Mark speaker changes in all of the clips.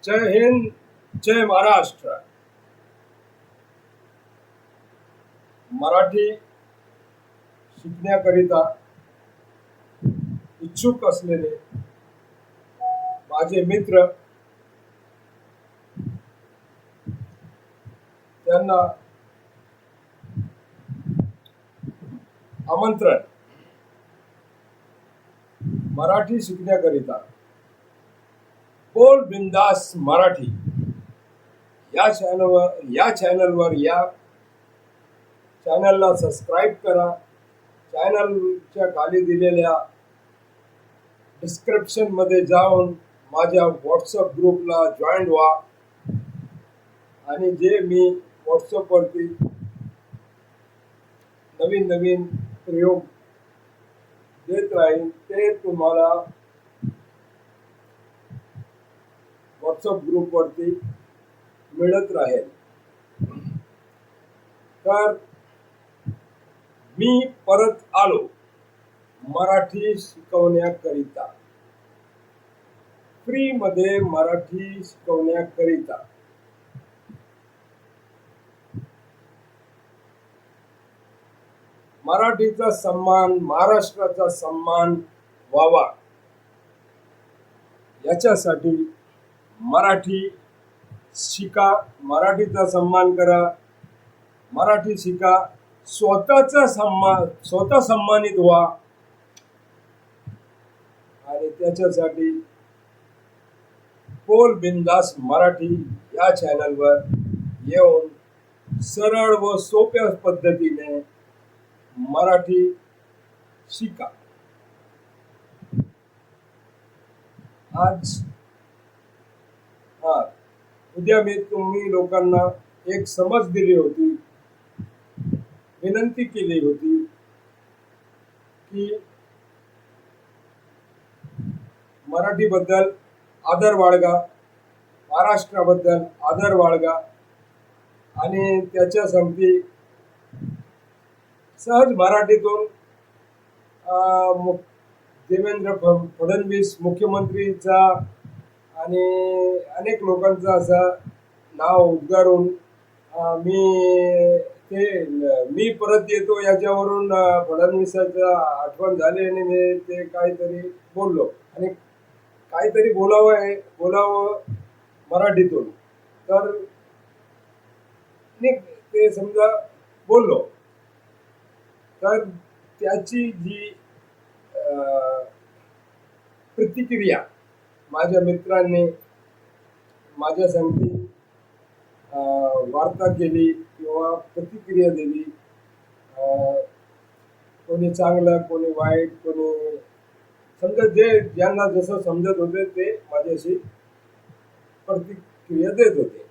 Speaker 1: जय हिंद, जय महाराष्ट्र. मराठी शिकण्याकरिता इच्छुक असलेले माझे मित्र, त्यांना आमंत्रण. मराठी शिकण्याकरिता बोल बिंदास मराठी या चॅनलला सबस्क्राईब करा. चॅनलच्या खाली दिलेल्या डिस्क्रिप्शन मध्ये जाऊन माझ्या व्हॉट्सअप ग्रुपला जॉईन व्हा आणि जे मी व्हॉट्सअपवरती नवीन नवीन प्रयोग देत राहीन ते तुम्हाला व्हॉट्सअप ग्रुपवरती मिळत राहील. तर मी परत आलो मराठी शिकवण्याकरिता, फ्री मध्ये मराठी शिकवण्याकरिता. मराठीचा सन्मान, महाराष्ट्राचा सन्मान व्हावा याच्यासाठी मराठी शिका, मराठीचा सन्मान करा, मराठी शिका, स्वतः सन्मानित व्हा. आणि त्याच्यासाठी बोल बिंदास मराठी या चॅनलवर येऊन सरळ व सोप्या पद्धतीने मराठी शिका. उद्या मी तुम्ही लोकांना एक समज दिली होती, विनंती केली होती की मराठीबद्दल आदर बाळगा, महाराष्ट्राबद्दल आदर बाळगा आणि त्याच्या संगती सहज मराठीतून देवेंद्र फडणवीस मुख्यमंत्रीचा आणि अनेक लोकांचा असा नाव उद्गारून मी परत येतो याच्यावरून फडणवीसाचं आठवण झाली आणि मी ते काहीतरी बोललो आणि काहीतरी बोलावं मराठीतून. तर ते समजा बोललो, तर त्याची जी प्रतिक्रिया माझ्या मित्रांनी माझ्या संगती वार्ता केली किंवा प्रतिक्रिया दिली. कोणी चांगलं, कोणी वाईट, कोणी समजा ज्यांना जसं समजत होते ते माझ्याशी प्रतिक्रिया देत होते.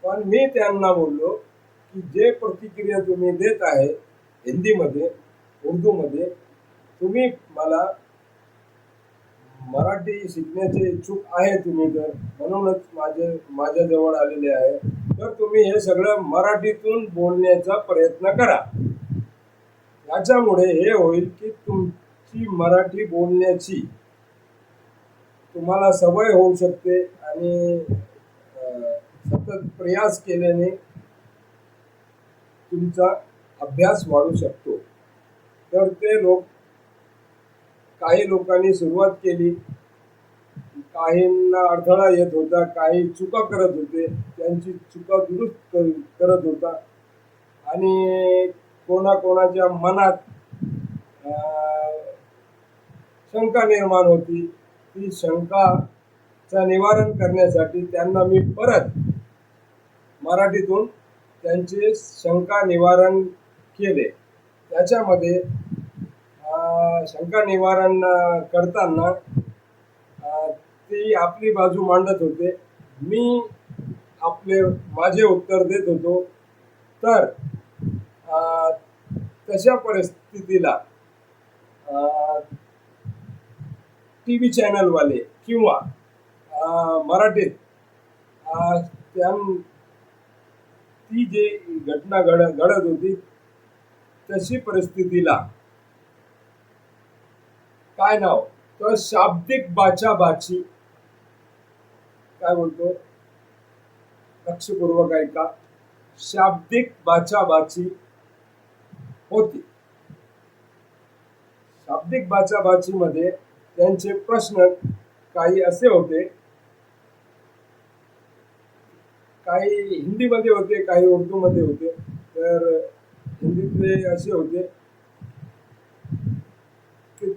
Speaker 1: पण मी त्यांना बोललो की जे प्रतिक्रिया तुम्ही देत आहे हिंदीमध्ये, उर्दूमध्ये, तुम्ही मला मराठी शिकण्याचे इच्छुक आहे तुम्ही, तर म्हणूनच माझ्याजवळ आलेले आहे. तर तुम्ही हे सगळं मराठीतून बोलण्याचा प्रयत्न करा. याच्यामुळे हे होईल की तुमची मराठी बोलण्याची तुम्हाला सवय होऊ शकते आणि सतत प्रयास केल्याने तुमचा अभ्यास वाढू शकतो. तर ते काही लोकांनी सुरुवात केली, काहींना अडथळा येत होता, काही चुका करत होते, त्यांची चुका दुरुस्त करत होता आणि कोणाच्या मनात शंका निर्माण होती. ती शंकाचा निवारण करण्यासाठी त्यांना मी परत मराठीतून त्यांचे शंका निवारण केले. त्याच्यामध्ये शंका निवारण करताना ती आपली बाजू मांडत होते, मी माझे उत्तर देत होतो. तर तशा परिस्थितीला TV चॅनलवाले किंवा मराठीत ती जी घटना घडत होती तशी परिस्थितीला काय नाव, तर शाब्दिक बाचाबाची काय बोलतो, लक्षपूर्वक ऐका. शाब्दिक बाचाबाची होती. शाब्दिक बाचाबाची मध्ये त्यांचे प्रश्न काही असे होते, काही हिंदीमध्ये होते, काही उर्दूमध्ये होते. तर हिंदीतले असे होते कि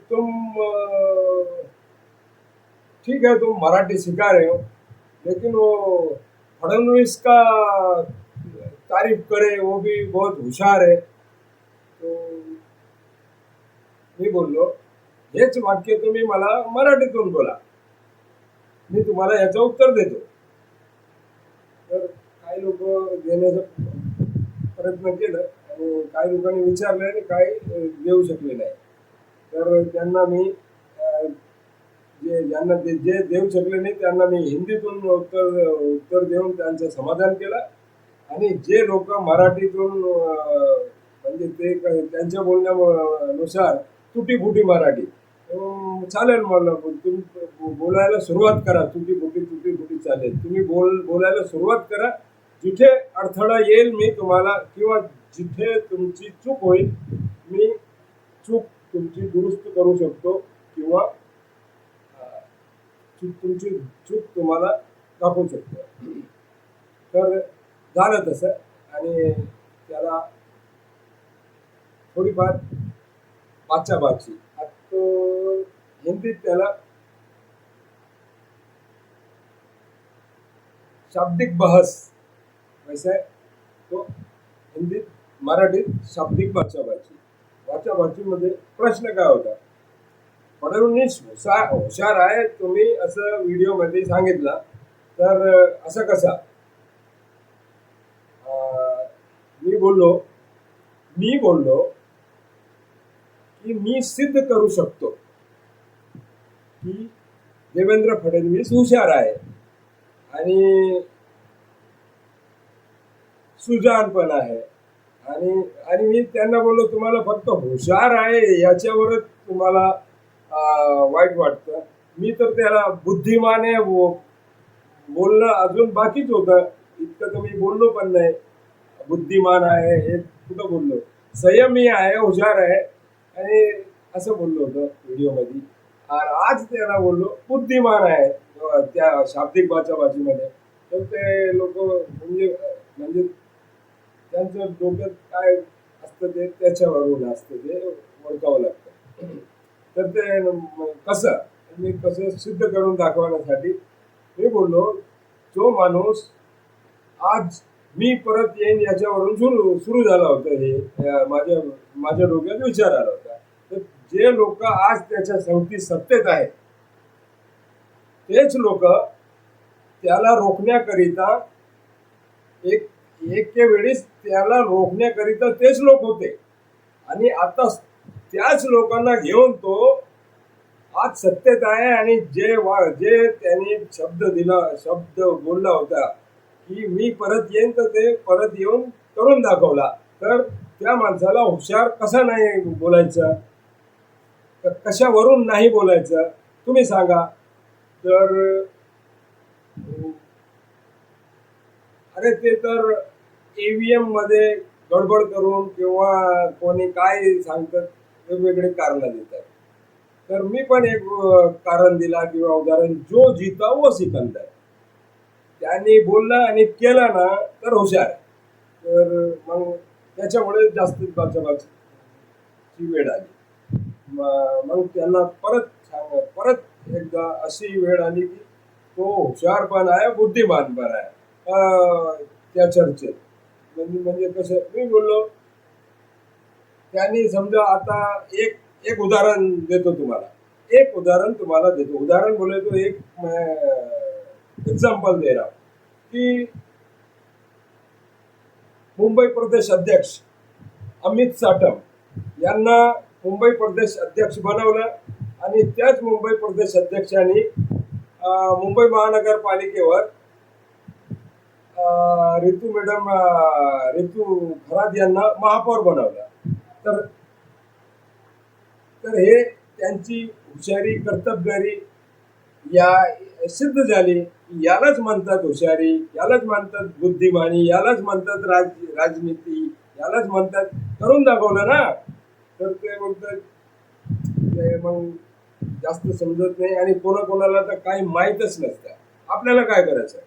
Speaker 1: ठीक है तुम मराठी सिखा रहे हो, लेकिन वो फडणवीस का तारीफ करे, वो भी बहुत होशियार है. तो मी बोललो, हेच वाक्य तुम्ही मला मराठीतून बोला, मी तुम्हाला याचं उत्तर देतो. तर काही लोक देण्याचा प्रयत्न केलं आणि काही लोकांनी विचारलं आणि काही देऊ शकले नाही. तर त्यांना मी ज्यांना जे देऊ शकले नाही त्यांना मी हिंदीतून उत्तर देऊन त्यांचं समाधान केलं. आणि जे लोक मराठीतून म्हणजे ते त्यांच्या बोलण्यानुसार तुटी मराठी, चालेल मला, तुम्ही बोलायला सुरुवात करा. तुटी फुटी चालेल, तुम्ही बोलायला सुरुवात करा. जिथे अडथळा येईल मी तुम्हाला, किंवा जिथे तुमची चूक होईल मी चूक तुमची दुरुस्त करू शकतो, किंवा तुमची चूक तुम्हाला दाखवू शकतो. तर झालं तसं. आणि त्याला थोडीफार बाचाबाची, तो हिंदीत त्याला शाब्दिक बहस वैसा आहे, तो हिंदीत मराठीत शाब्दिक बाचाबाची मध्ये प्रश्न काय होता, फडणवीस हुशार आहे तुम्ही असं व्हिडिओ मध्ये सांगितलं, तर असं कसा. मी बोललो की मी सिद्ध करू शकतो की देवेंद्र फडणवीस हुशार आहे आणि सुजान पण आहे. आणि मी त्यांना बोललो, तुम्हाला फक्त हुशार आहे याच्यावरच तुम्हाला वाईट वाटतं. मी तर त्याला बुद्धिमान आहे बोलणं अजून बाकीच होतं, इतकं तर मी बोललो पण नाही. बुद्धिमान आहे हे कुठं बोललो, संयमी आहे, हुशार आहे आणि असं बोललो होतं व्हिडिओमध्ये. आज त्याला बोललो बुद्धिमान आहे त्या शाब्दिक बाचाबाचीमध्ये. तर ते लोक म्हणजे त्यांचं डोक्यात काय असतं ते त्याच्यावरून असतं, ते ओळखावं लागतं. तर ते कसं सिद्ध करून दाखवण्यासाठी मी बोललो, जो माणूस आज मी परत येईन याच्यावरून सुरू झाला होता, हे माझ्या डोक्यात विचार आला होता. तर जे लोक आज त्याच्या सत्तेत आहेत तेच लोक त्याला रोखण्याकरिता एके वेळेस त्याला रोखण्याकरिता तेच लोक होते. आणि आता त्याच लोकांना घेऊन तो आज सत्तेत आहे. आणि जे त्यांनी शब्द बोलला होता की मी परत येईन, तर ते परत येऊन करून दाखवला. तर त्या माणसाला हुशार कसा नाही बोलायचं, कशावरून नाही बोलायचं तुम्ही सांगा. तर अरे ते तर ईव्हीएम मध्ये गडबड करून किंवा कोणी काय सांगतात वेगवेगळे कारण देतात. तर मी पण एक कारण दिला किंवा उदाहरण, जो जीता वो सिकंदर. त्यांनी बोलला आणि केला ना तर हुशार. तर मग त्याच्यामुळे जास्त बाचाबाची वेळ आली. मग त्यांना परत एकदा अशी वेळ आली की तो हुशार पण आहे, बुद्धिमान पण आहे त्या चर्चेत. म्हणजे कसं मी बोललो, त्यांनी समजा आता एक उदाहरण देतो तुम्हाला, उदाहरण बोले तो एक एग्जाम्पल दे रहा हूं की मुंबई प्रदेश अध्यक्ष अमित साटम यांना मुंबई प्रदेश अध्यक्ष बनवलं. आणि त्याच मुंबई प्रदेश अध्यक्षांनी मुंबई महानगरपालिकेवर रितू खरात यांना महापौर बनवलं. तर हे त्यांची हुशारी, कर्तबगारी या सिद्ध झाली. यालाच म्हणतात हुशारी, यालाच म्हणतात बुद्धिमानी, यालाच म्हणतात राजनीती, यालाच म्हणतात. करून दाखवलं ना. तर ते म्हणतात ते मग जास्त समजत नाही आणि कोणाकोणाला तर काही माहीतच नसतं. आपल्याला काय करायचं,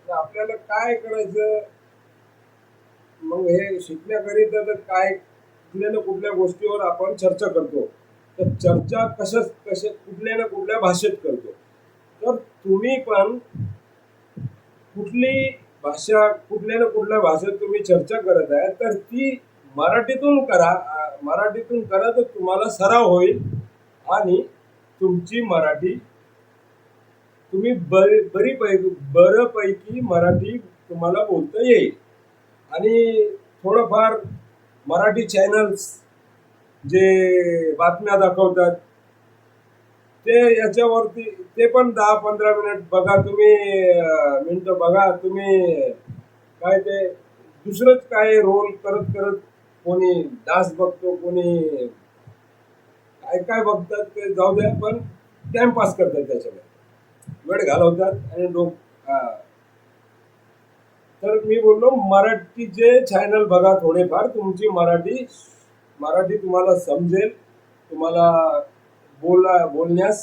Speaker 1: तर आपल्याला काय करायचं, मग हे शिकण्याकरिता तर काय कुठल्या ना कुठल्या गोष्टीवर आपण चर्चा करतो. तर चर्चा कुठल्या ना कुठल्या भाषेत करतो. तर तुम्ही पण कुठली भाषा, कुठल्या ना कुठल्या भाषेत तुम्ही चर्चा करत आहे, तर ती मराठीतून करा. मराठीतून करा तर तुम्हाला सराव होईल आणि तुमची मराठी तुम्ही बऱ्यापैकी मराठी तुम्हाला बोलता येईल. आणि थोडंफार मराठी चॅनल्स जे बातम्या दाखवतात ते याच्यावरती ते पण 10-15 मिनिट बघा तुम्ही, मिनिटं बघा तुम्ही. काय ते दुसरंच काय रोल करत करत कोणी डान्स बघतो, कोणी काय काय बघतात ते जाऊ द्या, पण टाइमपास करतात त्याच्यामध्ये, वेळ घालवतात आणि तर मी बोललो मराठीचे चॅनल बघा थोडेफार, तुमची मराठी मराठी तुम्हाला समजेल, तुम्हाला बोलण्यास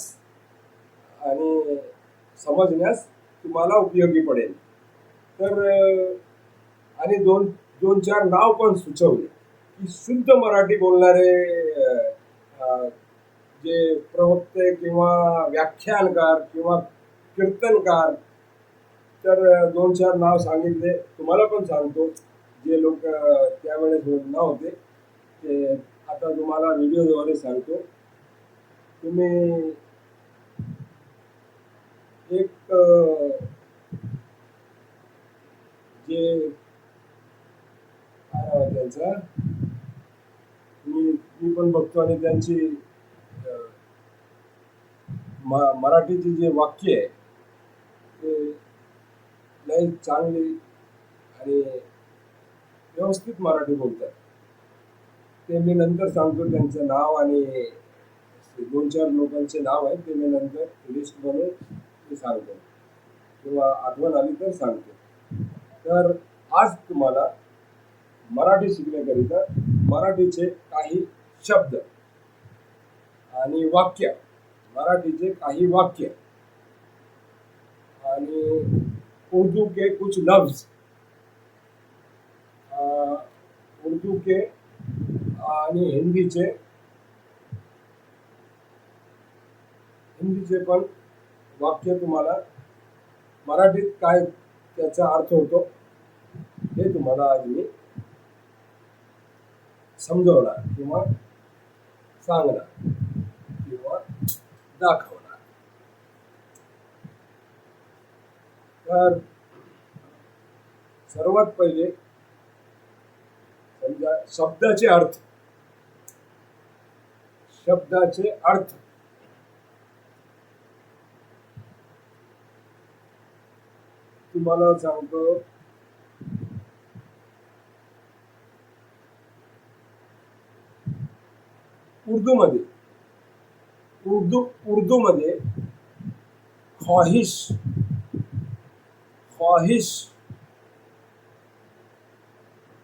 Speaker 1: आणि समजण्यास तुम्हाला उपयोगी पडेल. तर आणि दोन दोन चार नाव पण सुचवले की शुद्ध मराठी बोलणारे जे प्रवक्ते किंवा व्याख्यानकार किंवा कीर्तनकार, तर 2-4 नाव सांगितले. तुम्हाला पण सांगतो, जे लोक त्यावेळेस नव्हते ते आता तुम्हाला व्हिडिओद्वारे सांगतो. तुम्ही एक जे काय नाव आहे त्यांचं, मी पण बघतो आणि त्यांची मराठीची जे वाक्य आहे ते लय चांगली आणि व्यवस्थित मराठी बोलतात. ते मी नंतर सांगतो त्यांचं नाव, आणि 2-4 लोकांचे नाव आहेत ते मी नंतर लिस्ट बनवून ते सांगतो किंवा आठवण आली तर सांगतो. तर आज तुम्हाला मराठी शिकण्याकरिता मराठीचे काही शब्द आणि वाक्य, मराठीचे काही वाक्य आणि उर्दू के कुछ लफ्ज, उर्दू के आणि हिंदीचे पण वाक्य तुम्हाला मराठीत काय त्याचा अर्थ होतो हे तुम्हाला आज मी समजवणार किंवा सांगणार किंवा दाखवणार. तर सर्वात पहिले समजा शब्दाचे अर्थ. शब्दाचे अर्थ तुम्हाला सांगतो. उर्दूमध्ये ख्वाहिश, ख्वाहिश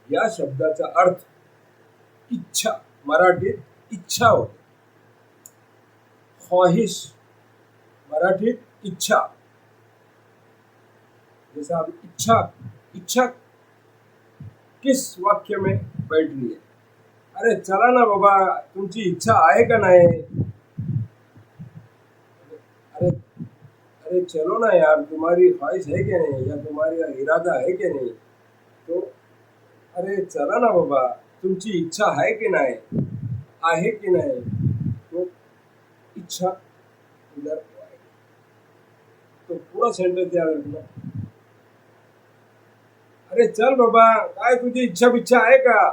Speaker 1: या शब्दाचा अर्थ इच्छा, मराठीत इच्छा होते. ख्वाहिश मराठीत इच्छा. जैसा अब इच्छा, इच्छा किस वाक्य में बैठ रही है? अरे चला ना बाबा, तुमची इच्छा आहे का नाही? अरे अरे चलो ना यार, तुम्हारी ख्वाहिश है कि नहीं, या तुम्हारा इरादा है कि नहीं? तो अरे चला ना बाबा, तुमची इच्छा है कि नाही, आहे की नाही? तो इच्छा इधर, तो पूरा सेंटेंस याद रखना. अरे चल बाबा, काय तुझी इच्छा बिच्छा आहे का?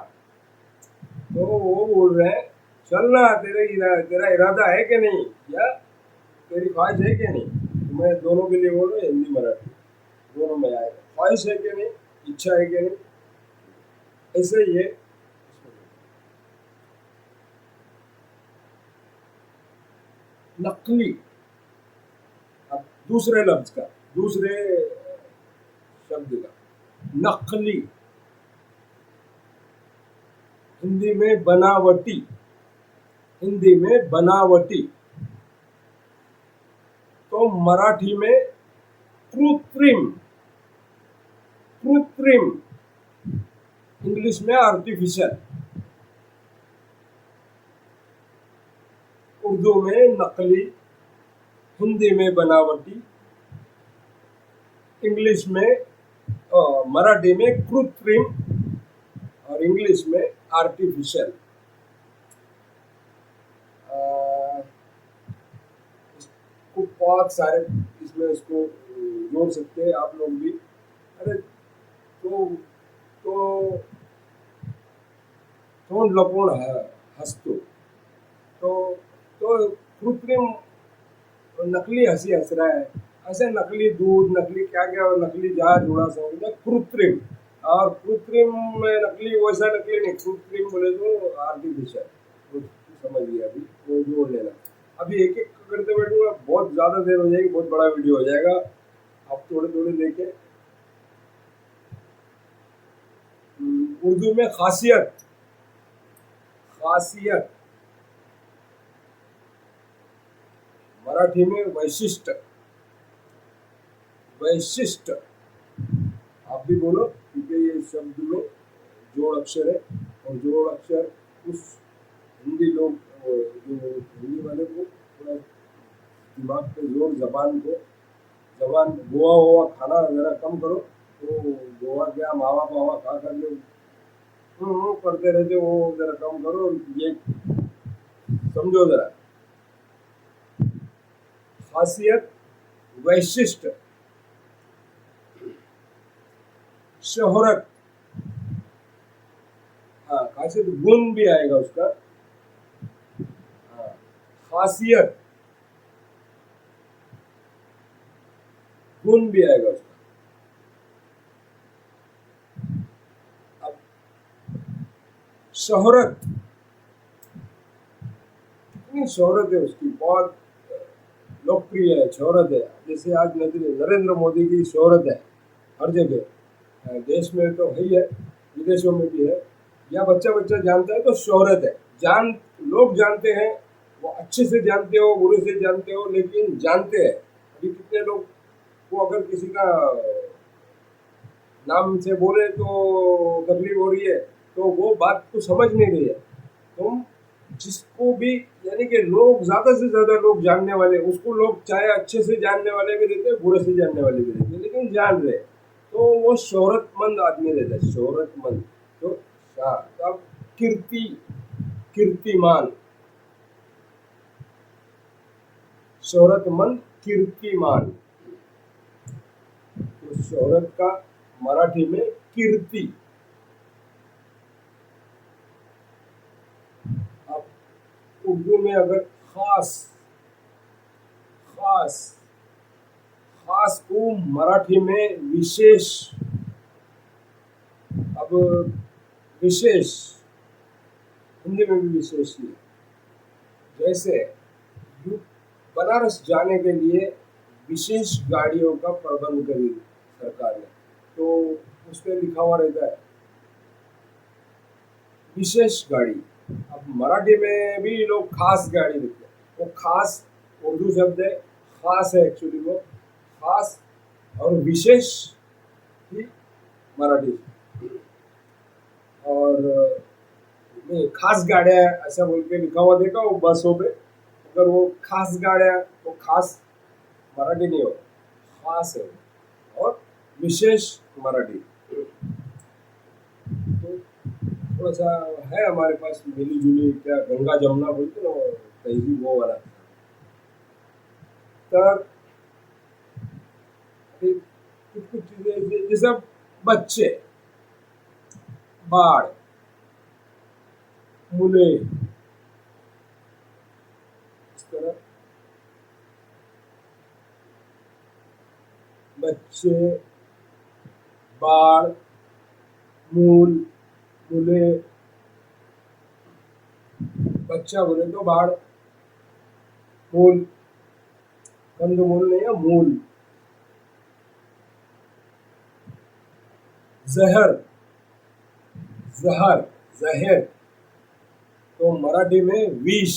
Speaker 1: तो वो बोल रहे हैं चल ना, तेरा इरादा है कि नहीं, या तेरी ख्वाहिश है कि नहीं? तो मैं दोनों के लिए बोल रहा हूँ, हिंदी मराठी दोनों में आएगा. ख्वाहिश है कि नहीं, इच्छा है कि नहीं, ऐसे ही है. नकली. अब दूसरे लफ्ज का दूसरे शब्द का। नकली, हिंदी में बनावटी, हिंदी में बनावटी। तो मराठी में कृत्रिम, कृत्रिम, इंग्लिश में आर्टिफिशियल, उर्दू में नकली, हिंदी में बनावटी, इंग्लिश में मराठी में कृत्रिम और इंग्लिश में आर्टिफिशियल। इसको बहुत सारे इसमें इसको जोड़ सकते हैं आप लोग भी। अरे तो तोंड लपूण हंसतो, तो कृत्रिम नकली हंसी हंस रहा है, ऐसे नकली दूध, नकली क्या क्या, नकली जहाज उड़ा समझ कृत्रिम। और कृत्रिम में नकली वैसा नकली नहीं, कृत्रिम बोले तो आर्टिफिशियल, तो समझ लिया। अभी वो जोड़ लेना। अभी एक एक करते बैठूंगा, बहुत ज्यादा देर हो जाएगी, बहुत बड़ा वीडियो हो जाएगा। आप थोड़े थोड़े देखे। उर्दू में खासियत, खासियत, मराठी में वैशिष्ट, वैशिष्ट। आप भी बोलो, क्योंकि ये शब्द में जोड़ अक्षर है, और जोड़ अक्षर उस हिंदी लोग जो हिंदी वाले को थोड़ा दिमाग पे जोर, जबान को, जबान गोवा वोवा खाना जरा कम करो। तो गोवा क्या मावा पावा खा कर जो करते रहते, वो जरा कम करो। ये समझो जरा। खासियत, वैशिष्ट, शोहरत। हाँ, खासियत गुण भी आएगा उसका। हाँ, खासियत गुण भी आएगा उसका। अब शोहरत, कितनी शोहरत है उसकी, बहुत लोकप्रिय है, शोहरत है। जैसे आज नरेंद्र मोदी की शोहरत है हर जगह, देश में तो है ही है, विदेशों में भी है। या बच्चा बच्चा जानता है तो शोहरत है। जान लोग जानते हैं, वो अच्छे से जानते हो, बुरे से जानते हो, लेकिन जानते हैं। अभी कितने लोग को अगर किसी का नाम से बोले तो तकलीफ हो रही है, तो वो बात को समझ नहीं रही है। तुम जिसको भी, यानी कि लोग ज्यादा से ज्यादा लोग जानने वाले, उसको लोग चाहे अच्छे से जानने वाले भी रहते हैं, बुरे से जानने वाले भी रहते हैं, लेकिन जान रहे, तो वो शोहरतमंद आदमी रहता है, शोहरतमंद। तो अब कीर्ति, कीर्तिमान, शोहरतमंद, कीर्तिमान। तो शोहरत का मराठी में कीर्ति। अब उर्दू में अगर खास, खास, खास को मराठी में विशेष। अब विशेष हिंदी में भी विशेष ही है। जैसे बनारस जाने के लिए विशेष गाड़ियों का प्रबंध करी सरकार ने, तो उस पर लिखा हुआ रहता है विशेष गाड़ी। अब मराठी में भी लोग खास गाड़ी लिखते हैं, वो खास उर्दू शब्द है, खास है एक्चुअली वो, खास और विशेष ही मराठी। और नहीं, खास गाड़ियाँ ऐसा बोल के लिखा हुआ देखा वो बसों पे, अगर वो खास गाड़ियाँ, तो खास मराठी नहीं हो, खास है। और विशेष मराठी। तो थोड़ा सा है हमारे पास मिली जुली, क्या गंगा जमुना बोलते ना, कहीं वो वाला। तर कुछ कुछ चीजें जैसे बच्चे, बाढ़, मुले, इस तरह बच्चे, बाढ़, मूल, मुले। बच्चा बोले तो बाढ़, मूल, कंद मूल नहीं है, मूल, जहर, जहर, जहर, तो मराठी में विष।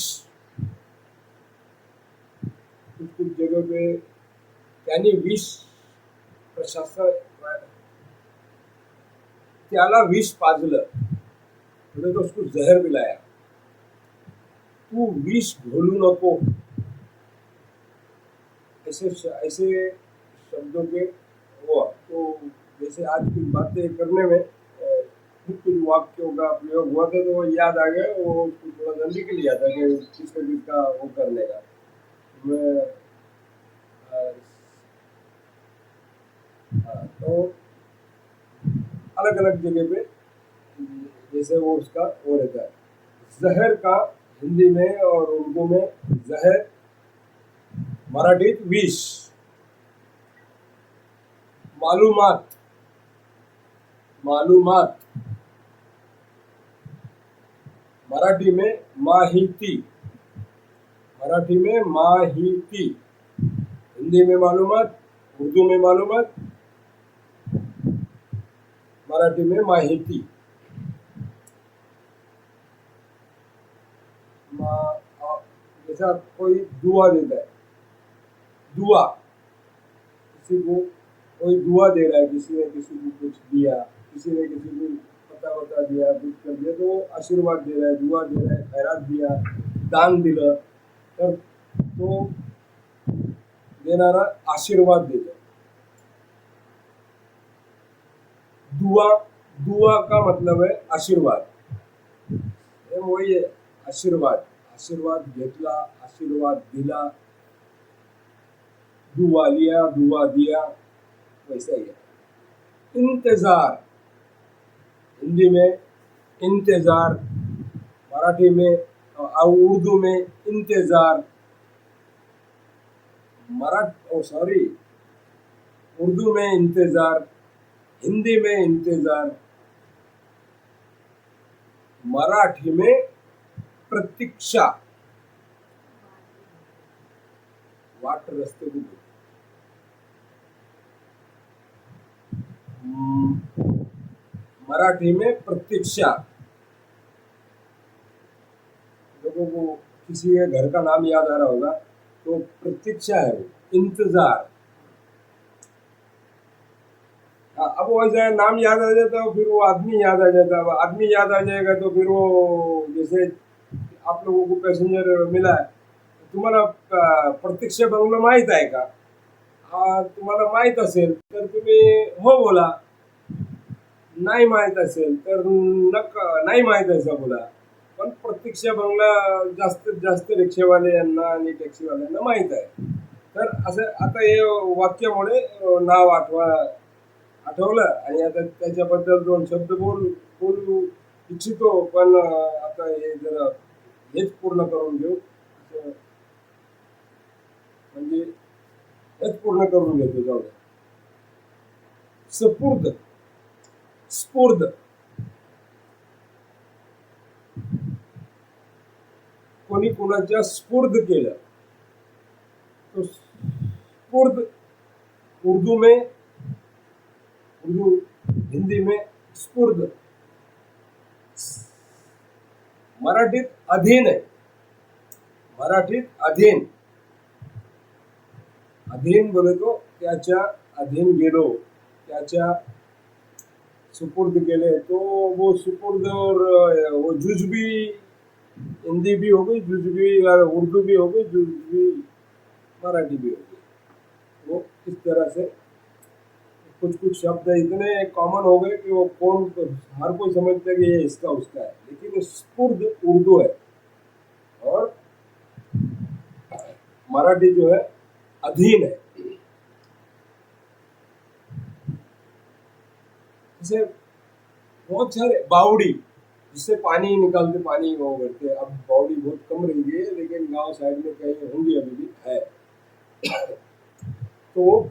Speaker 1: कुछ कुछ जगह पे त्यांनी विष प्रशासन त्याला विष पाजलं, तो उसको जहर पिलाया। तू विष घोलू नको, ऐसे ऐसे शब्दों के हुआ। तो जैसे आज की बातें करने में कुछ वाक्यों का प्रयोग हुआ था, तो वो याद आ गया, वो उसको थोड़ा जल्दी के लिया था कि किसका किसका वो करने का। मैं तो अलग अलग जगह पे जैसे वो उसका वो रहता है। जहर का हिंदी में और उर्दू में जहर, मराठीत विष। मालूमात, मालूमात, मराठी में माहिती, मराठी में माहिती, हिंदी में मालूमात, उर्दू में मालूमात, मराठी में माहिती। जैसा कोई दुआ देता है, दुआ, किसी को कोई दुआ दे रहा है, किसी ने किसी को कुछ दिया, किसी ने किसी को पता बता दिया, कुछ कर दिया, तो वो आशीर्वाद दे रहा है, दुआ दे रहा है, खैरात दिया, दान दिलं, तर तो देणारा आशीर्वाद देतो। दुआ, दुआ का मतलब है आशीर्वाद, वही है आशीर्वाद। आशीर्वाद घेतला, आशीर्वाद दिला, दुआ लिया, दुआ दिया, वैसा ही है। इंतजार, हिंदी में इंतजार, मराठी में और उर्दू में इंतजार, सॉरी, उर्दू में इंतजार, हिंदी में इंतजार, मराठी में प्रतीक्षा। वाट रस्ते को मराठी में प्रतीक्षा। लोगों को किसी के घर का नाम याद आ रहा होगा, तो प्रतीक्षा है वो, इंतजार। अब वो ऐसा नाम याद आ जाता है, फिर वो आदमी याद आ जाता है। आदमी याद आ जाएगा तो फिर वो, जैसे आप लोगों को पैसेंजर मिला है, तुम्हाला प्रतीक्षा बंगला माहित आहे का? तुम्हाला माहित असेल तर तुम्ही हो बोला, नाही माहित असेल तर नाही माहित असं बोला। पण प्रतीक्षा बंगला जास्तीत जास्त रिक्षावाले यांना आणि टॅक्सीवाल्यांना माहित आहे। तर असं आता हे वाक्यामुळे नाव आठवलं, आणि आता त्याच्याबद्दल दोन शब्द बोलू इच्छितो, पण आता हे जरा हेच पूर्ण करून घेऊ, म्हणजे हेच पूर्ण करून घेतो, जाऊ द्या। सपूर्द, स्फूर्द, कोणी कोणाच्या स्फूर्द केलं, तो स्फूर्द उर्दू में, उर्दू हिंदी में स्फूर्द। मराठीत अधीन आहे, मराठीत अधीन, अधीन बोलतो त्याच्या अधीन गेलो, त्याच्या सुपुर्द केले, तो वो सुपुर्द। और वो जुजबी, हिंदी भी हो गई जुजबी, उर्दू भी हो गई जुजबी, मराठी भी हो गई। वो इस तरह से कुछ कुछ शब्द इतने कॉमन हो गए कि वो हर कोई समझता है कि ये इसका उसका है, लेकिन स्फूर्द उर्दू है और मराठी जो है अधीन है। जैसे बहुत सारे बावड़ी, जिससे पानी निकालते, पानी वो करते, अब बावड़ी बहुत कम रही है, लेकिन गांव साइड में कहीं होंगी, अभी भी है। तो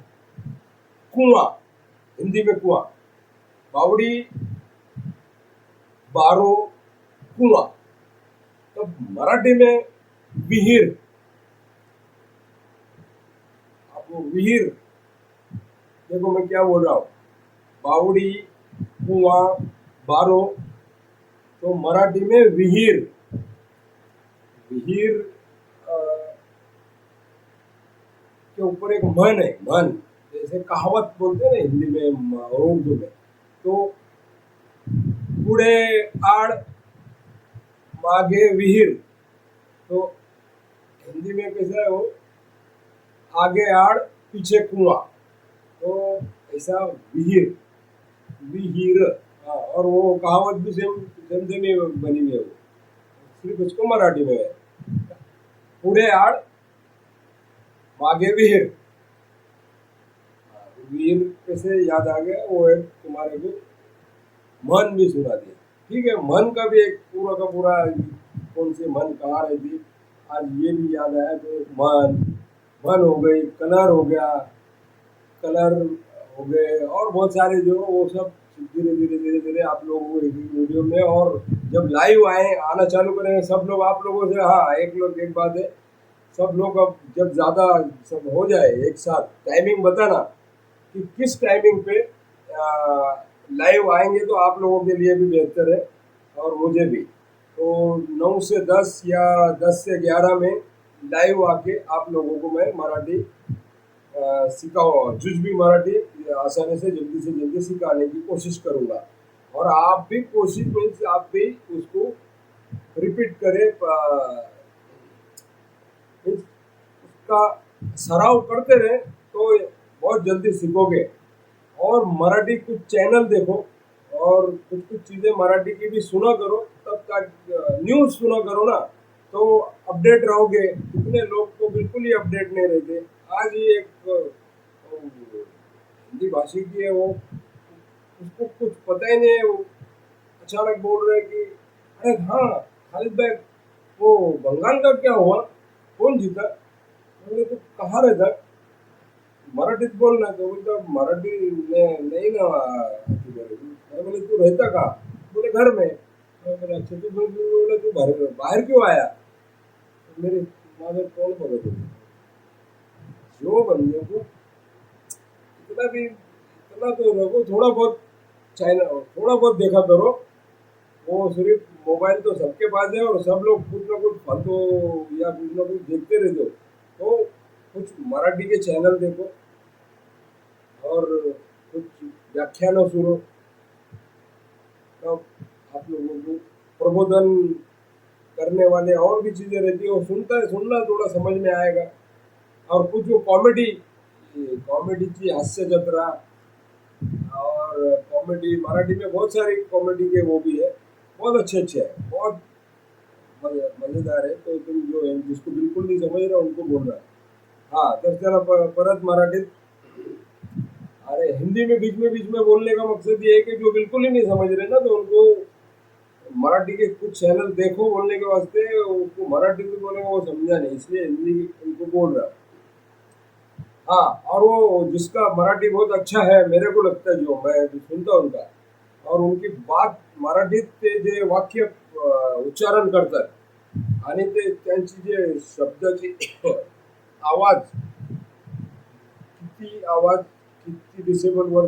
Speaker 1: कुआं, हिंदी में कुआं, बावड़ी, बारो, कुआं। तो मराठी में विहीर। अब वो विहीर, देखो मैं क्या बोल रहा हूँ, बावड़ी, कुआं, बारो, तो मराठी में विहीर। विहीर अ, के ऊपर एक मन है, मन, जैसे कहावत बोलते हैं ना हिंदी में और उर्दू में। तो पुढे आड़, मागे विहीर। तो हिंदी में कैसा है वो, आगे आड़ पीछे कुआं, तो ऐसा विहीर, विहीर। हाँ, और वो कहावत भी सेम सेम सेम ही बनी हुई है वो, सिर्फ उसको मराठी में है। पुढे आड़, मागे विहीर। हाँ, विहीर कैसे याद आ गया, वो एक तुम्हारे को मन भी सुना दिया। ठीक है, मन का भी एक पूरा का पूरा, कौन से मन कहाँ रहती, आज ये भी याद आया। तो मन, मन हो गई, कलर हो गया, कलर हो गए, और बहुत सारे जो वो सब धीरे धीरे धीरे धीरे आप लोगों को एक एक वीडियो में, और जब लाइव आए आना चालू करेंगे सब लोग आप लोगों से। हाँ, एक लोग एक बात है, सब लोग अब जब ज़्यादा सब हो जाए एक साथ, टाइमिंग बताना कि किस टाइमिंग पे लाइव आएंगे, तो आप लोगों के लिए भी बेहतर है और मुझे भी। तो 9 से 10 या 10 से 11 में लाइव आके आप लोगों को मैं मराठी सिखाओ, कुछ भी मराठी आसानी से जल्दी सिखाने की कोशिश करूँगा। और आप भी कोशिश मीन्स आप भी उसको रिपीट करें, मीन्स उसका सराव करते रहे, तो बहुत जल्दी सीखोगे। और मराठी कुछ चैनल देखो, और कुछ कुछ चीज़ें मराठी की भी सुना करो, तब का न्यूज़ सुना करो ना, तो अपडेट रहोगे। कितने लोग तो बिल्कुल ही अपडेट नहीं रहते। आज ही एक हिंदी भाषी की है, वो उसको कुछ पता ही नहीं है, वो अचानक बोल रहे हैं कि अरे हाँ खालिद भाई, वो बंगाल का क्या हुआ, कौन जीता। बोले तो कहाँ रहता, मराठीत बोल ना। तो बोलता मराठी नहीं ना आती मेरे को। मैं बोले तू रहता कहाँ, बोले घर में। मैं बोला अच्छा, तू बोले तू बाहर बाहर क्यों आया। तो मेरे माझं कौन बघत होते, जो बंदे को इतना तो रखो, थोड़ा बहुत चाइना, थोड़ा बहुत देखा करो। वो सिर्फ मोबाइल तो सबके पास है, और सब लोग कुछ ना कुछ फालतू या कुछ ना कुछ देखते रहते हो। तो कुछ मराठी के चैनल देखो, और कुछ व्याख्यानों सुनो, तब आप लोगों को प्रबोधन करने वाले और भी चीज़ें रहती है, वो सुनना थोड़ा समझ में आएगा। और कुछ वो कॉमेडी, कॉमेडीची हास्य जत्रा, और कॉमेडी मराठी में बहुत सारी कॉमेडी के वो भी है, बहुत अच्छे अच्छे हैं, बहुत मज़ेदार है। तो तुम जो है जिसको बिल्कुल नहीं समझ रहे उनको बोल रहा है। हाँ, तर त्याला परत मराठीत। अरे हिंदी में बीच में बोलने का मकसद ये है कि जो बिल्कुल ही नहीं समझ रहे ना, तो उनको मराठी के कुछ चैनल देखो बोलने के वास्ते, उसको मराठी में बोलेगा वो समझा नहीं, इसलिए हिंदी उनको बोल रहा है। हाँ, और वो जिसका मराठी बहुत अच्छा है मेरे को लगता है, जो मैं भी सुनता हूं उनका, और उनकी बात मराठीत ते जे वाक्य उच्चारण करतात, आणि ते त्यांची जे शब्दाची आवाज, किती आवाज, किती डिसेबलवर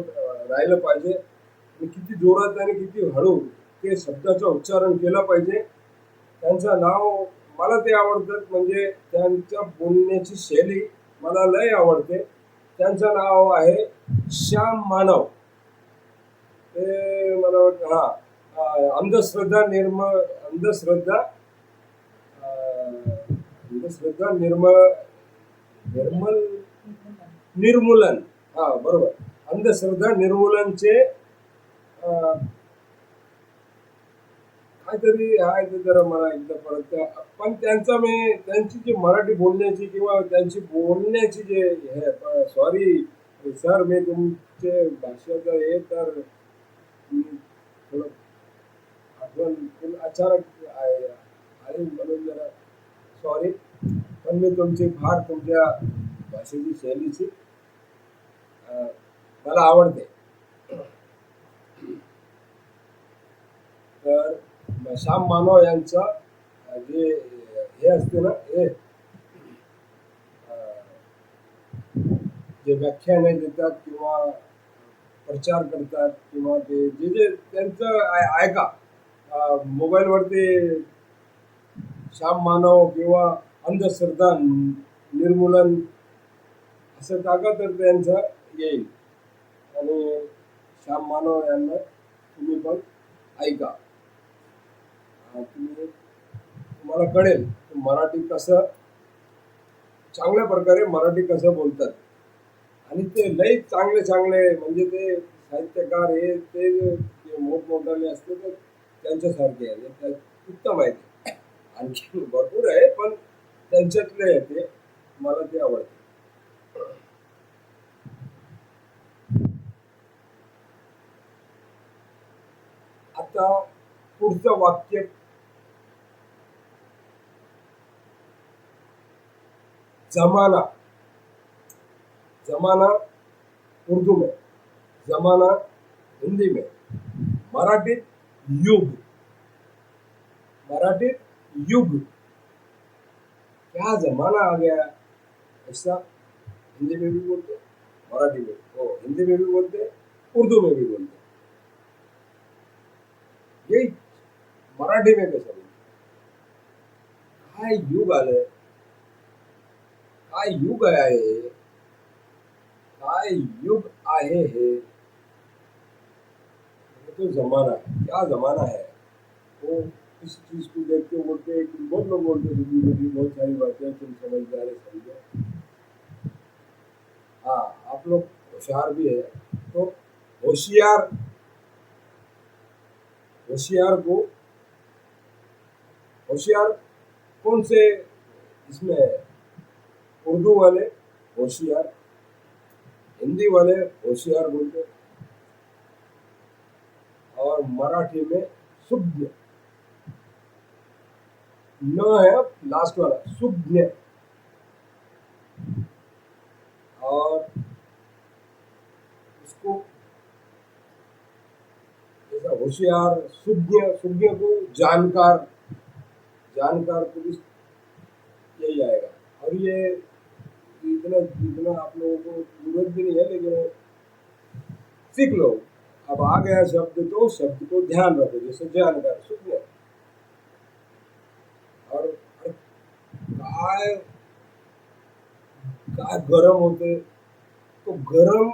Speaker 1: राहिलं पाहिजे, आणि किती जोरात आणि किती हळू ते शब्दाचं उच्चारण केलं पाहिजे। त्यांचं नाव मला ते आवडतात, म्हणजे त्यांच्या बोलण्याची शैली मला लय आवडते। त्यांचं नाव आहे श्याम मानव। ते मला वाटतं हां, अंधश्रद्धा अंधश्रद्धा निर्मल निर्मूलन, हां बरोबर, अंधश्रद्धा निर्मूलनचे काहीतरी आहे ते, जरा मला एकदा परत पण त्यांचा मी त्यांची जी मराठी बोलण्याची किंवा त्यांची बोलण्याची जे हे, सॉरी सर, मी तुमचे भाषेचं हे तर मी थोडं आठवण अचानक आली म्हणून जरा सॉरी। पण मी तुमची फार तुमच्या भाषेची शैलीची मला आवडते। तर श्याम मानव यांचा जे हे असते ना, हे जे व्याख्याने देतात किंवा प्रचार करतात किंवा ते जे जे त्यांचं आहे का मोबाईलवरती श्याम मानव किंवा अंधश्रद्धा निर्मूलन असं टाका तर त्यांचं येईल. आणि श्याम मानव यांना तुम्ही पण ऐका. तुम्हाला कळेल मराठी कसं चांगल्या प्रकारे मराठी कसं बोलतात. आणि ते लई चांगले चांगले म्हणजे ते साहित्यकार हे ते मोठमोठाले असते तर त्यांच्यासारखे आहे उत्तम आहे ते. आणखी भरपूर आहे पण त्यांच्यातले आहे ते मला ते आवडते. आता पुढचं वाक्य जमाना. जमाना उर्दू में, जमाना हिंदी में, मराठीत युग. मराठीत युग. क्या जमाना आ गया ऐसा हिंदी में भी बोलते, मराठी में हिंदी में भी बोलते, उर्दू में भी बोलते. यही मराठी में कसं बोलते. काय युग आलंय, काय युग आहे, काय युग आहे हे. तो जमाना है, क्या जमाना है. वो इस चीज को देख के बोलते बहुत लोग बोलते बहुत सारी बातें तुम समझदार है समझो. हाँ आप लोग होशियार भी है. तो होशियार, होशियार को होशियार कौन से इसमें उर्दू वाले होशियार, हिंदी वाले होशियार बोलते और मराठी में सुज्ञ. न है लास्ट वाला सुज्ञ. और उसको जैसा होशियार सुज्ञ, सुज्ञ को जानकार, जानकार को भी यही आएगा. और ये इतना इतना आप लोगों को जरूरत भी नहीं है लेकिन सीख लो. अब आ गया शब्द तो शब्द को ध्यान रखो. जैसे जानकार सुज्ञ. और काय काय गरम होते तो गरम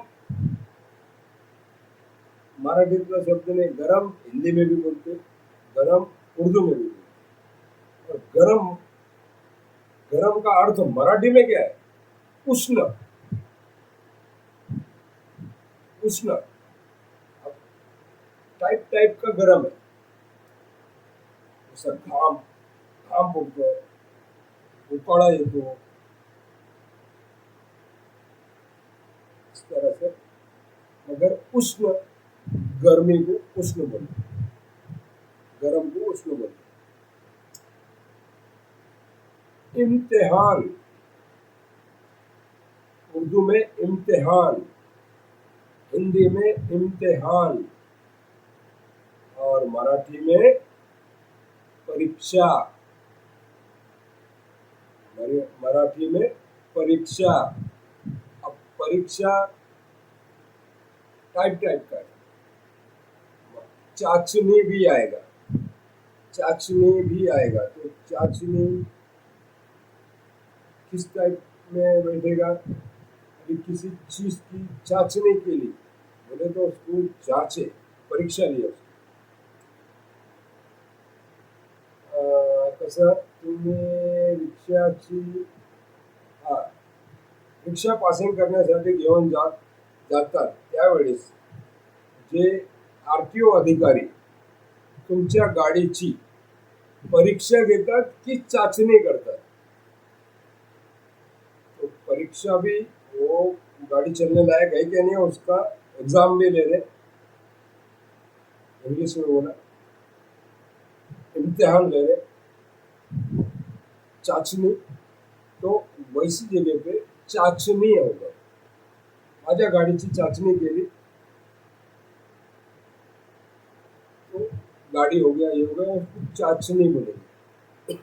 Speaker 1: मराठीतला शब्द नहीं. गरम हिंदी में भी बोलते, गरम उर्दू में भी बोलते. और गरम, गरम का अर्थ मराठी में क्या है, उष्ण. उष्ण टाइप टाइप का गरम है. जैसा घाम, घाम पड़तो, उकाड़ा येतो, इस तरह से. मगर उष्ण गर्मी को उष्ण बोलते, गरम को उष्ण बोलते. इम्तिहान उर्दू में इम्तिहान, हिंदी में इम्तिहान और मराठी में परीक्षा. मराठी में परीक्षा. अब परीक्षा टाइप टाइप का है. चाचनी भी आएगा, चाचनी भी आएगा. तो चाचनी किस टाइप में बैठेगा. अभी किसी चीज की चाचनी के लिए बोले तो उसको जांचे, परीक्षा लिया उसको. कसं तुम्ही रिक्षाची रिक्षा पासिंग करण्यासाठी घेऊन जातात त्यावेळेस जे आरटीओ अधिकारी तुमच्या गाडीची परीक्षा घेतात की चाचणी करतात. तो परीक्षा भी वो गाड़ी चलने लायक है क्या नहीं है उसका एग्जाम भी ले रहे, इंग्लिश में बोला, इम्तिहान ले रहे. चाचणी तो वैसी जगह पे चाचणी होगा. माझ्या गाडीची चाचणी केली तो गाड़ी हो गया, ये हो गया, उसको चाचणी बोलेंगे.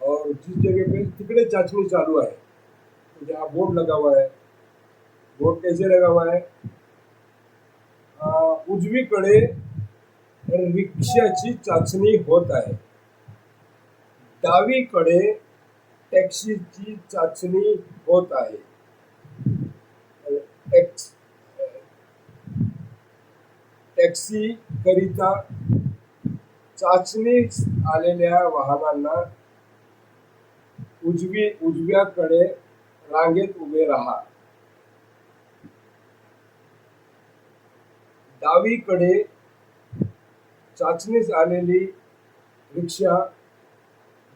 Speaker 1: और जिस जगह पे तिकड़े चाचनी चालू है तो जहाँ बोर्ड लगा हुआ है, बोर्ड कैसे लगा हुआ है, उजवीकडे रिक्षाची चाचणी होत आहे. डावीकडे टॅक्सीची चाचणी होत आहे. टॅक्सी करिता चाचणी आलेल्या वाहनांना उजव्याकडे रांगेत उभे राहा. डावीकडे चाचणीस आलेली रिक्षा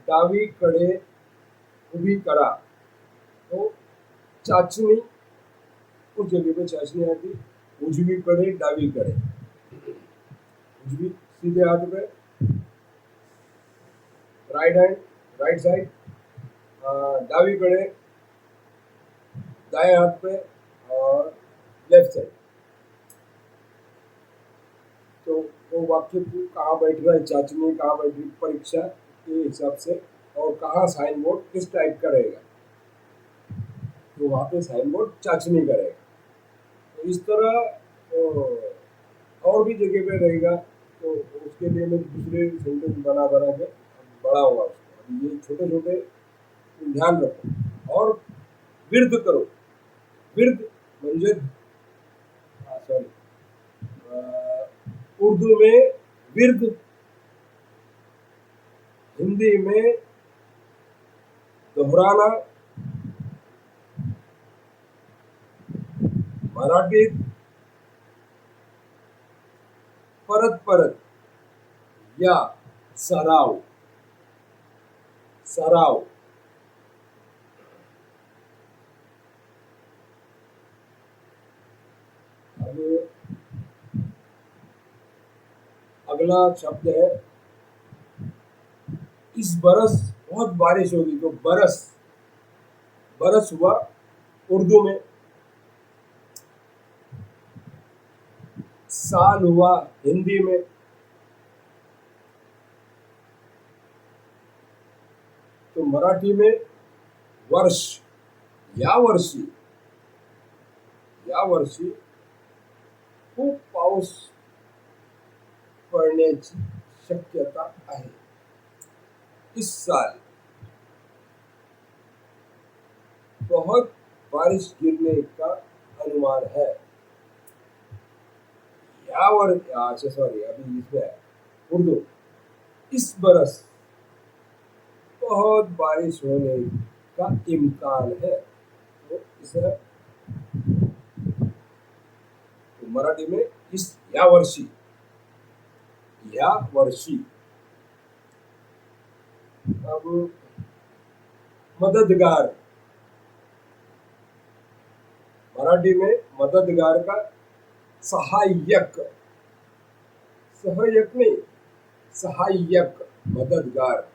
Speaker 1: डावीकडे उभी करा. तो चाचणी उस जगह पे चाचणी आती उजवीकडे डावीकडे. उजवी सीधे हाथ पे राइट साइड, डावीकडे दाएं हाथ पे और लेफ्ट साइड. तो वो वाक्य कहाँ बैठ रहा है चाचनी, कहाँ बैठ रही परीक्षा के हिसाब से, और कहाँ साइन बोर्ड किस टाइप का रहेगा तो वहाँ पे साइन बोर्ड चाचनी करेगा. तो इस तरह और भी जगह पे रहेगा. तो उसके लिए मैं दूसरे सेंटेंस बना के बढ़ाऊंगा उसको. ये छोटे छोटे ध्यान रखो. और विर्द करो. विर्द म्हणजे सॉरी, उर्दू में विर्द, हिंदी में दोहराना, मराठीत परत परत या सराव. अब अगला शब्द है इस बरस बहुत बारिश होगी. तो बरस हुआ उर्दू में. साल हुआ हिंदी में. तो मराठी में वर्ष, या वर्षी खूप पाऊस पडण्याची शक्यता आहे. इस साल बहुत बारिश गिरने का अनुमान है. अच्छा सॉरी, अभी इसमें है उर्दू. इस बरस बहुत बारिश होने का इम्कान है. तो इसे तो मराठी में इस या वर्षी. अब मददगार. मराठी में मददगार का सहायक नहीं, सहायक, मददगार.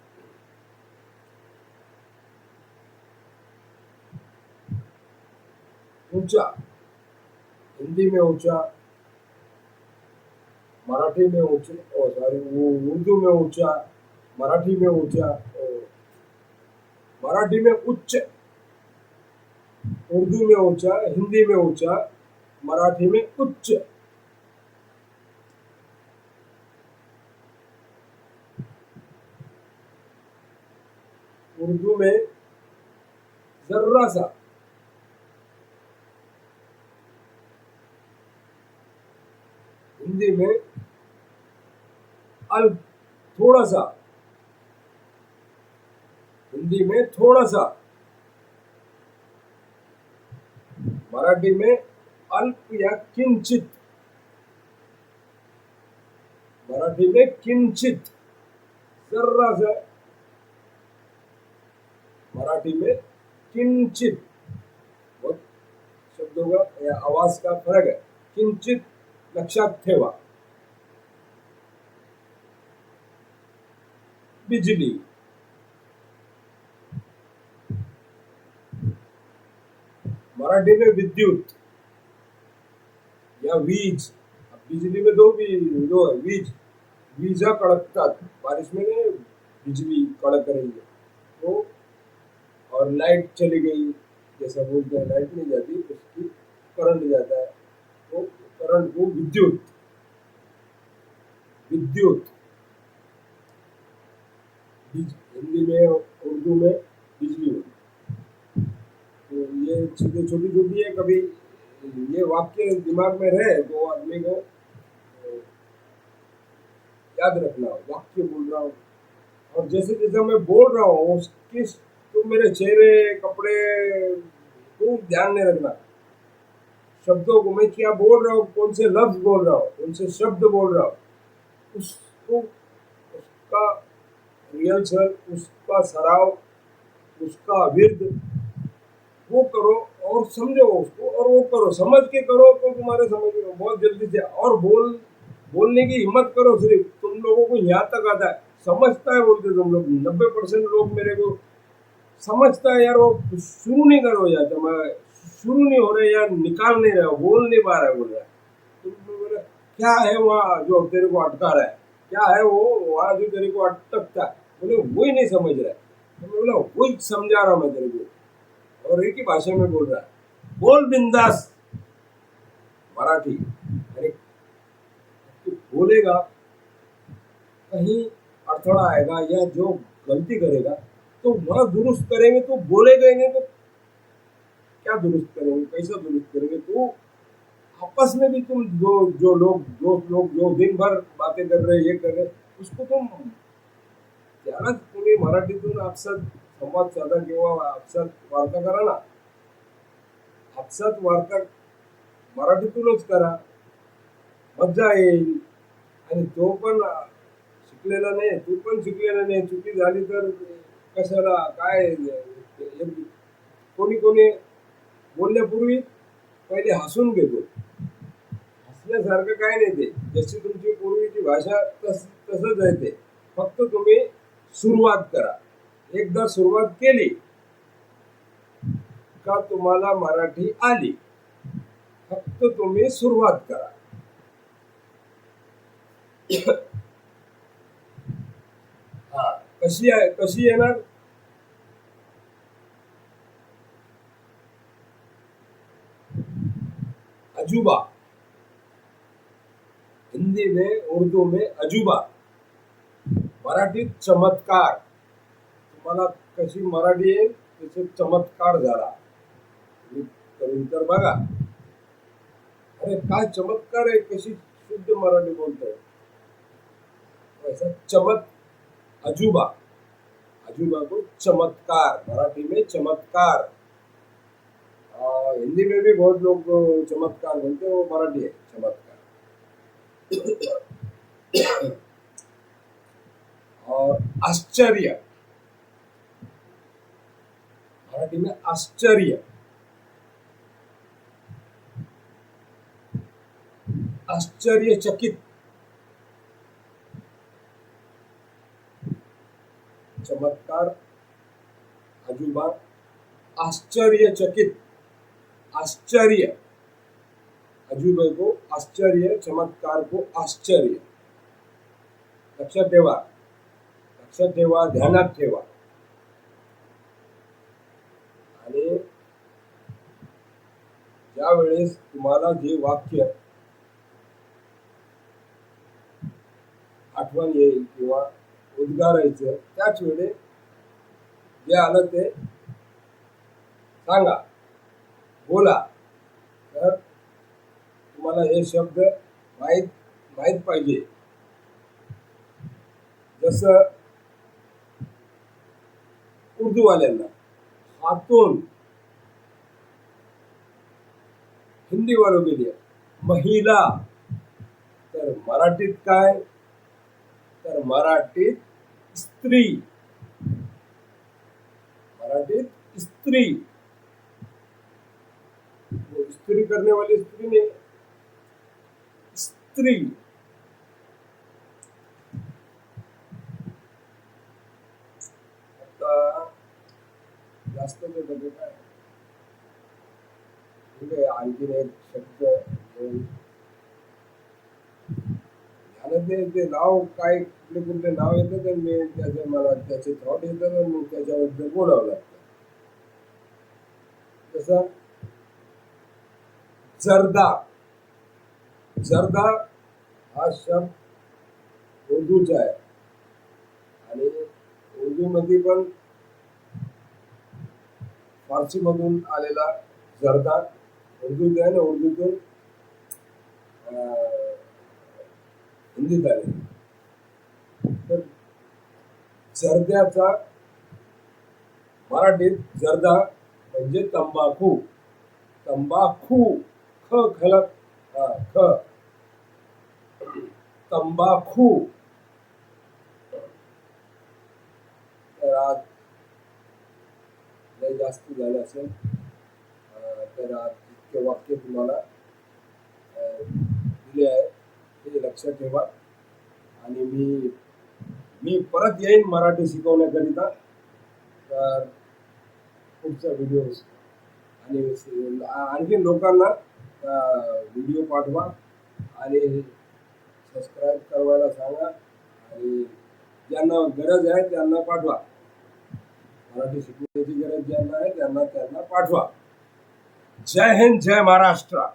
Speaker 1: ऊंचा, हिंदी में ऊंचा, मराठी में ऊंचे, उर्दू में ऊंचा, मराठी में ऊंचा, मराठी में उच्च, उर्दू में ऊंचा, हिंदी में ऊंचा, मराठी में उच्च. उर्दू में जर्रा सा, हिंदी में अल्प, थोड़ा सा, हिंदी में थोड़ा सा, मराठी में अल्प या किंचित. मराठी में किंचित, जर्रा सा, मराठी में किंचित. बहुत शब्दों का या आवाज का फरक है. किंचित लक्षात ठेवा. बिजली, मराठी में विद्युत या वीज. बिजली में दो है. वीजा कड़कतात. बारिश में बिजली कड़क रही है तो, और लाइट चली गई, जैसा बोलते हैं लाइट नहीं जाती, उसकी करंट जाता है, तो करंट को विद्युत. विद्युत, हिंदी में उर्दू में बिजली होती। तो ये चीजें छोटी छोटी है, कभी ये वाक्य दिमाग में रहे तो आदमी को याद रखना हो, वाक्य बोल रहा हूँ और जैसे जैसे मैं बोल रहा हूँ उसकी तो मेरे चेहरे कपड़े को ध्यान नहीं रखना, शब्दों को मैं क्या बोल रहा हूँ, कौन से लफ्ज बोल रहा हूँ, कौन से शब्द बोल रहा हूँ, उसको उसका रिहर्सल, उसका सराव, उसका विर्द वो करो और समझो उसको और वो करो, समझ के करो तो तुम्हारे समझ में बहुत जल्दी से और बोलने की हिम्मत करो। सिर्फ तुम लोगों को यहाँ तक आता है, समझता है बोलते तुम लोग, 90% लोग मेरे को समझता है यार, वो शुरू नहीं करो यार, तो मैं शुरू नहीं हो रहे यार, निकाल नहीं रहे हो, बोल नहीं पा रहा है, बोल रहा है तुम बोले क्या है वहाँ जो तेरे को अटका रहा है, क्या है वो वहाँ जो तेरे को अटकता है, बोले वही नहीं समझ रहा है, तो मैं बोला वही समझा रहा हूँ मैं तेरे को और एक ही भाषा में बोल रहा है, बोल बिंदास मराठी। अरे तू बोलेगा कहीं अड़थड़ा आएगा या जो गलती करेगा तो वह दुरुस्त करेंगे, तो बोलेगा ही नहीं तो क्या दुरुस्त करेंगे, कैसा दुरुस्त करेंगे। तो आपस में भी तुम जो लोग दोस्त लोग जो दिन भर बातें कर रहे ये कर रहे उसको तुम त्याला तुम्ही मराठीतून आपसात संवाद साधा किंवा आपसात वार्ता करा ना, आपसात वार्ता मराठीतूनच करा, मज्जा येईल। आणि तो पण शिकलेला नाही, तू पण शिकलेला नाही, चुकी झाली तर कशाला काय, कोणी कोणी बोलण्यापूर्वी पहिले हसून घेतो, हसण्यासारखं काय नाही ते, जशी तुमची पूर्वीची भाषा तसंच आहे ते, फक्त तुम्ही सुरुवात करा, एकदा सुरुवात केली का तुम्हाला मराठी आली, फक्त तुम्ही सुरुवात करा। हा कशी येणार, अजूबा, हिंदी में उर्दू में अजूबा, मराठीत चमत्कार, तुम्हाला कशी मराठी आहे त्याचे चमत्कार झाला करून तर बघा, अरे काय चमत्कार आहे, कशी शुद्ध मराठी बोलतोय, ऐसा अजूबा, अजूबा को चमत्कार, मराठी में चमत्कार, हिंदी में भी बहुत लोग चमत्कार बोलते हैं, वो मराठी है चमत्कार। और आश्चर्य, मराठी में आश्चर्य, आश्चर्यचकित, चमत्कार अजूबा, आश्चर्यचकित, आश्चर्य, अजूबे को आश्चर्य, चमत्कार को आश्चर्य, लक्षात ठेवा, ध्यानात ठेवा। आणि ज्या वेळेस तुम्हाला जे वाक्य आठवण येईल किंवा उद्गारायचं त्याच वेळे जे आलं ते सांगा, बोला, तर तुम्हाला हे शब्द माहित पाहिजे। जसं उर्दू वाल्यांना खातून, हिंदी वालों के लिए महिला, तर मराठीत काय, तर मराठीत स्त्री, मराठीत स्त्री, स्त्री करने वाली स्त्री ने स्त्री। आता जास्त काय आणखीन एक शब्द ते नाव काय कुठले कुठले नाव येतं तर मी त्याचे मला त्याचे थॉट येतात आणि मग त्याच्याबद्दल बोलावं लागतं। जसं जर्दा, जर्दा हा शब्द उर्दूचा आहे आणि उर्दूमध्ये पण फारसीमधून आलेला जर्दा उर्दूत आहे आणि उर्दूतून हिंदीत आले. तर जर्द्याचा मराठीत जर्दा म्हणजे तंबाखू. तंबाखू ख खलक ख तंबाखू. तर आज लय जास्त झालं असेल, तर आज इतके वाक्य तुम्हाला दिले आहे ते लक्षात ठेवा. आणि मी परत येईन मराठी शिकवण्याकरिता. तर पुढचा व्हिडिओ आणि आणखी लोकांना व्हिडिओ पाठवा आणि सबस्क्राईब करायला सांगा आणि ज्यांना गरज आहे त्यांना पाठवा. मराठी शिकण्याची गरज ज्यांना आहे त्यांना पाठवा. जय हिंद, जय महाराष्ट्र.